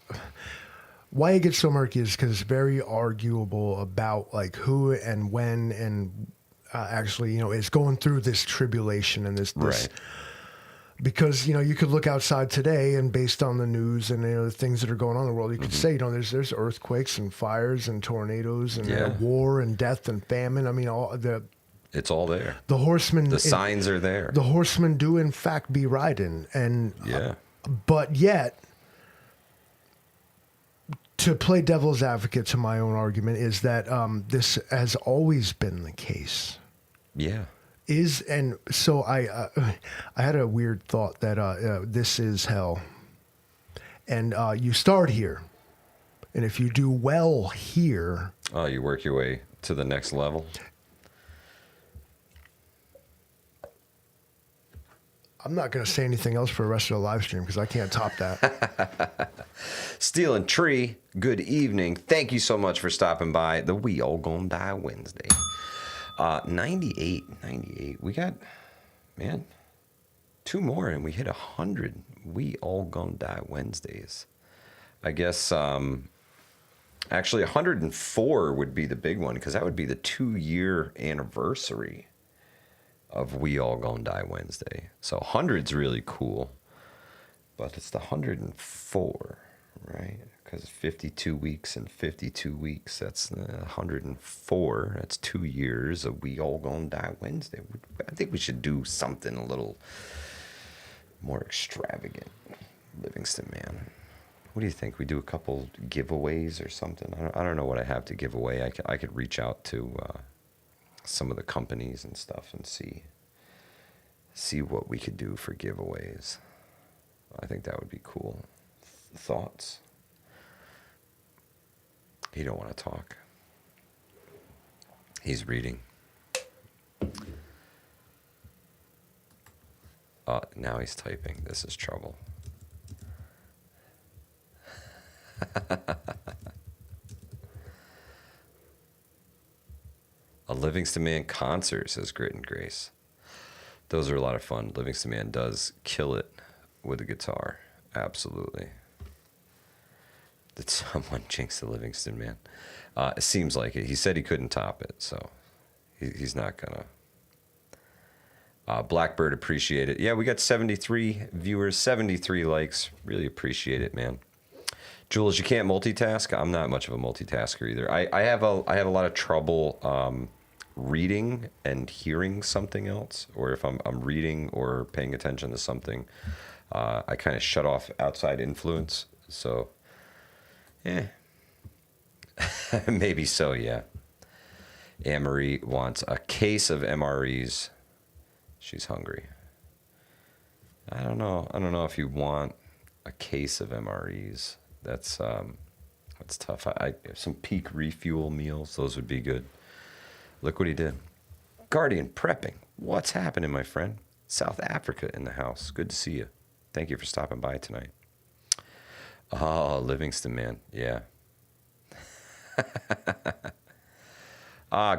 why it gets so murky is because it's very arguable about like who and when and actually, is going through this tribulation and this Right. because you could look outside today and based on the news and the things that are going on in the world, you could say there's earthquakes and fires and tornadoes and war and death and famine. I mean, It's all there. the horsemen, The signs are there. the horsemen do in fact be riding, and Yeah. but yet. To play devil's advocate to my own argument is that this has always been the case. Yeah. And so I had a weird thought that this is hell, and you start here, and if you do well here, Oh, you work your way to the next level. I'm not going to say anything else for the rest of the live stream because I can't top that. Steel and Tree, good evening. Thank you so much for stopping by the We All Gonna Die Wednesday. 98. We got, man, 2 more and we hit 100 We All Gonna Die Wednesdays. I guess, actually 104 would be the big one because that would be the 2-year anniversary of We All Gonna Die Wednesday. So 100's really cool, but it's the 104, right? Because 52 weeks and 52 weeks, that's 104. That's 2 years of We All Gonna Die Wednesday. I think we should do something a little more extravagant, Livingston man. What do you think? We do a couple giveaways or something? I don't know what I have to give away. I could reach out to some of the companies and stuff and see what we could do for giveaways. I think that would be cool. Thoughts? He don't want to talk. He's reading. Now he's typing. This is trouble. A Livingston Man concert, says Grit and Grace. Those are a lot of fun. Livingston Man does kill it with a guitar. Absolutely. Did someone jinx the Livingston Man? It seems like it. He said he couldn't top it, so he's not gonna. Blackbird, appreciate it. Yeah, we got 73 viewers, 73 likes. Really appreciate it, man. Jules, you can't multitask. I'm not much of a multitasker either. I have a lot of trouble reading and hearing something else, or if I'm reading or paying attention to something, I kind of shut off outside influence. So, yeah, maybe so. Yeah. Anne-Marie wants a case of MREs. She's hungry. I don't know if you want a case of MREs. That's tough. I some peak refuel meals, those would be good. Look what he did. Guardian prepping. What's happening, my friend? South Africa in the house. Good to see you. Thank you for stopping by tonight. Oh, Livingston Man. Yeah.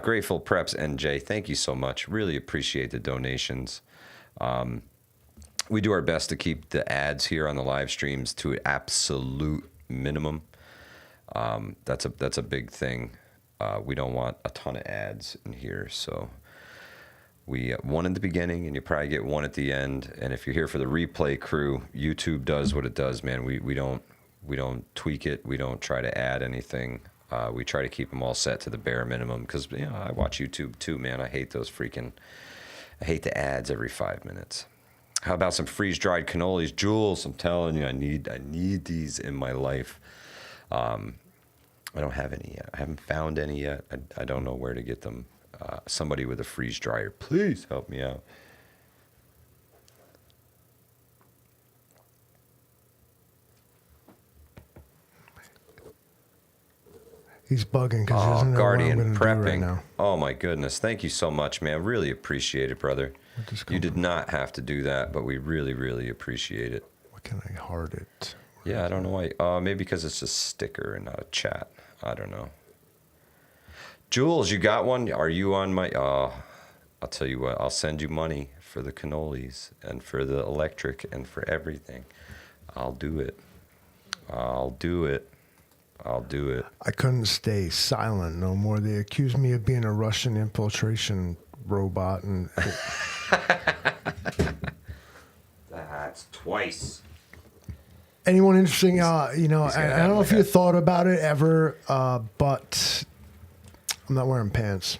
Grateful Preps NJ. Thank you so much. Really appreciate the donations. We do our best to keep the ads here on the live streams to an absolute minimum. That's a big thing. We don't want a ton of ads in here, so we one in the beginning, and you probably get one at the end. And if you're here for the replay crew, YouTube does what it does, man. We don't tweak it. We don't try to add anything. We try to keep them all set to the bare minimum because I watch YouTube too, man. I hate the ads every 5 minutes. How about some freeze-dried cannolis? Jules, I'm telling you, I need these in my life. I don't have any yet. I haven't found any yet. I don't know where to get them. Somebody with a freeze dryer, please help me out. He's bugging because he doesn't know Guardian what I'm going to do right prepping. now. Oh my goodness. Thank you so much, man. Really appreciate it, brother. You did not have to do that, but we really, really appreciate it. What can I heart it? Yeah, I don't know why. Maybe because it's a sticker and not a chat. I don't know. Jules, you got one? Are you on my... I'll tell you what. I'll send you money for the cannolis and for the electric and for everything. I'll do it. I'll do it. I couldn't stay silent no more. They accused me of being a Russian infiltration robot, and That's twice. anyone interesting? I gonna don't have know like if you thought about it ever, but I'm not wearing pants.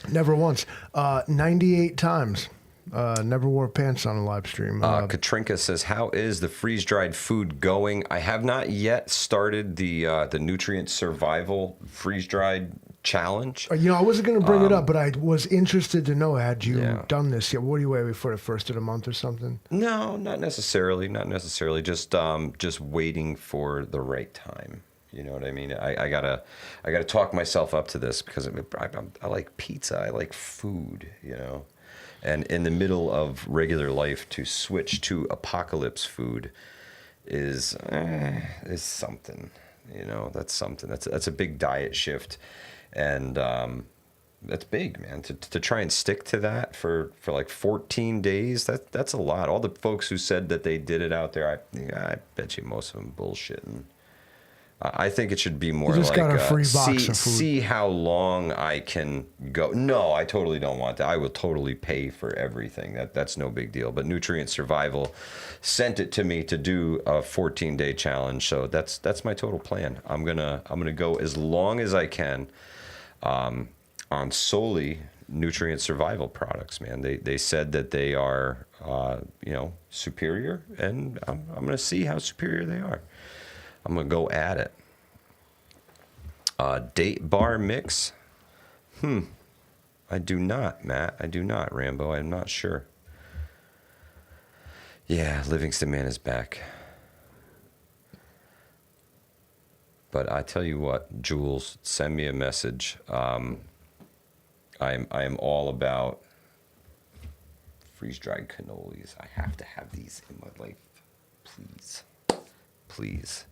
Never once. 98 times. Never wore pants on a live stream. Katrinka says, "How is the freeze-dried food going?" I have not yet started the nutrient survival freeze-dried challenge. I wasn't going to bring it up, but I was interested to know, had you done this yet? What are you waiting for, the first of the month or something? No, not necessarily. Not necessarily. Just waiting for the right time. You know what I mean? I gotta talk myself up to this because I like pizza. I like food. And in the middle of regular life, to switch to apocalypse food is something. That's something. That's a big diet shift, and that's big, man. To try and stick to that for like 14 days, that's a lot. All the folks who said that they did it out there, I bet you most of them bullshitting. I think it should be more like got a free box of food. See how long I can go. No, I totally don't want that. I will totally pay for everything. That's no big deal. But Nutrient Survival sent it to me to do a 14-day challenge. So that's my total plan. I'm gonna go as long as I can on solely Nutrient Survival products. Man, they said that they are superior, and I'm gonna see how superior they are. I'm going to go at it. Date bar mix? I do not, Matt. I do not, Rambo. I'm not sure. Yeah, Livingston Man is back. But I tell you what, Jules, send me a message. I am all about freeze-dried cannolis. I have to have these in my life. Please. Please.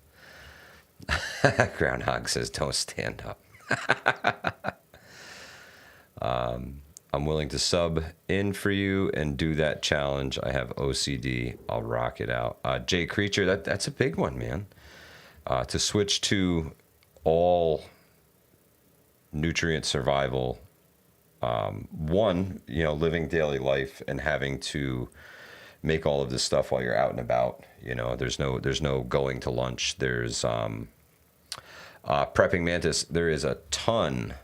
Groundhog says, "Don't stand up." I'm willing to sub in for you and do that challenge. I have OCD. I'll rock it out. Jay Creature, that's a big one, man. To switch to all nutrient survival, living daily life and having to make all of this stuff while you're out and about. There's no going to lunch. There's Prepping Mantis. There is a ton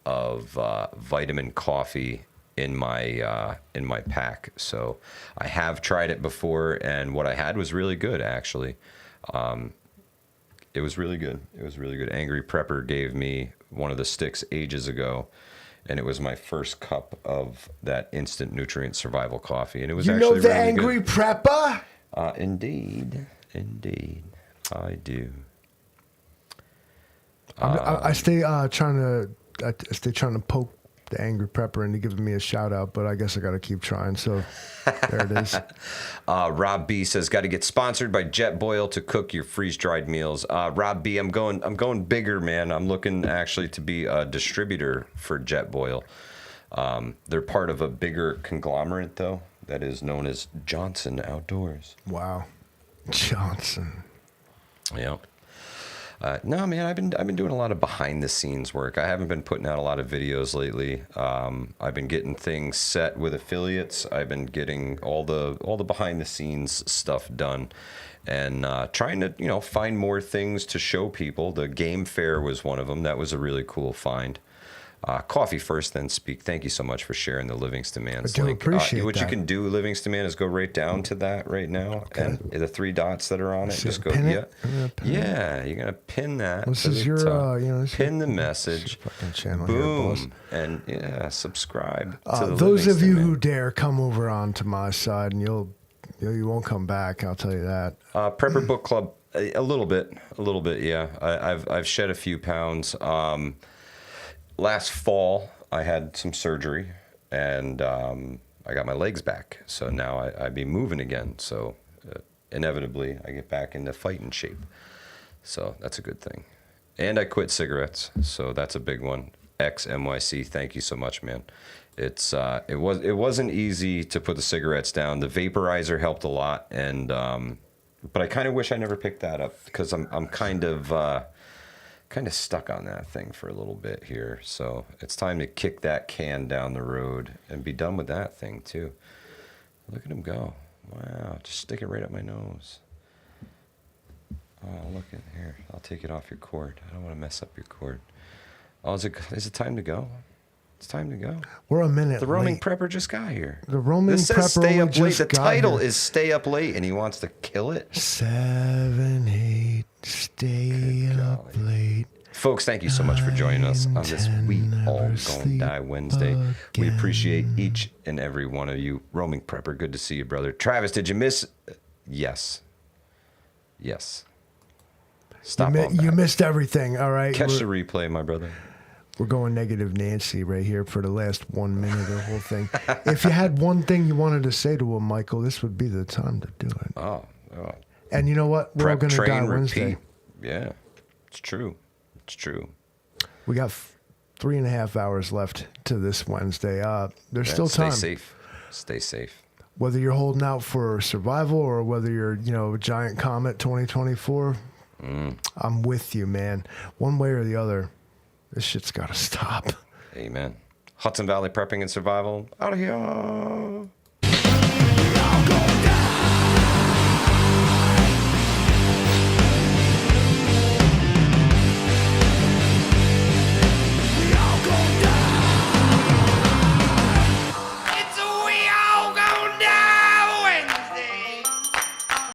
of vitamin coffee in my pack. So I have tried it before, and what I had was really good, actually. It was really good. Angry Prepper gave me one of the sticks ages ago, and it was my first cup of that instant nutrient survival coffee, and it was actually really good. Angry Prepper? Indeed, I do. I stay trying to poke the Angry Prepper into giving me a shout out, but I guess I got to keep trying. So there it is. Rob B says, "Got to get sponsored by Jetboil to cook your freeze dried meals." Rob B, I'm going bigger, man. I'm looking actually to be a distributor for Jetboil. They're part of a bigger conglomerate, though, that is known as Johnson Outdoors. Wow, Johnson. Yeah. No, man, I've been doing a lot of behind the scenes work. I haven't been putting out a lot of videos lately. I've been getting things set with affiliates. I've been getting all the behind the scenes stuff done, and trying to find more things to show people. The game fair was one of them. That was a really cool find. Coffee first, then speak. Thank you so much for sharing the Livingston Man's link. Appreciate what that. you can do, Livingston Man, is go right down to that right now, and the 3 dots that are on it. Just go. Pin Yeah, it? You're gonna pin that. This to is the your, top. this Pin is- the this is message. your fucking channel here, boss. Boom, and subscribe to the Those of Livingston you Man. who dare come over onto my side, and you won't come back. I'll tell you that. Prepper Book Club, a little bit, yeah. I've shed a few pounds. Last fall, I had some surgery, and I got my legs back. So now I'd be moving again. So inevitably, I get back into fighting shape. So that's a good thing. And I quit cigarettes, so that's a big one. XMYC, thank you so much, man. It wasn't easy to put the cigarettes down. The vaporizer helped a lot, and But I kind of wish I never picked that up because I'm kind of stuck on that thing for a little bit here. So it's time to kick that can down the road and be done with that thing too. Look at him go. Wow, just stick it right up my nose. Oh, look at here. I'll take it off your cord. I don't want to mess up your cord. Oh, is it time to go? It's time to go. We're a minute The roaming late. prepper just got here. The roaming this says prepper stay only up late. just The got title here. is Stay Up Late, and he wants to kill it. 7, 8, stay Good up golly. late. Folks, thank you so much for joining us on this We All Gonna Die Wednesday. We appreciate each and every one of you. Roaming Prepper, good to see you, brother. Travis, did you miss? Yes. Stop on You back. missed everything, all right? Catch the replay, my brother. We're going negative Nancy right here for the last 1 minute of the whole thing. If you had one thing you wanted to say to him, Michael, this would be the time to do it. Oh. And you know what? We're all Prep, going to die train, Wednesday. repeat. Yeah, it's true. We got 3.5 hours left to this Wednesday. There's still Stay time. Stay safe. Whether you're holding out for survival or whether you're, Giant Comet 2024, I'm with you, man. One way or the other, this shit's got to stop. Amen. Hudson Valley Prepping and Survival, out of here.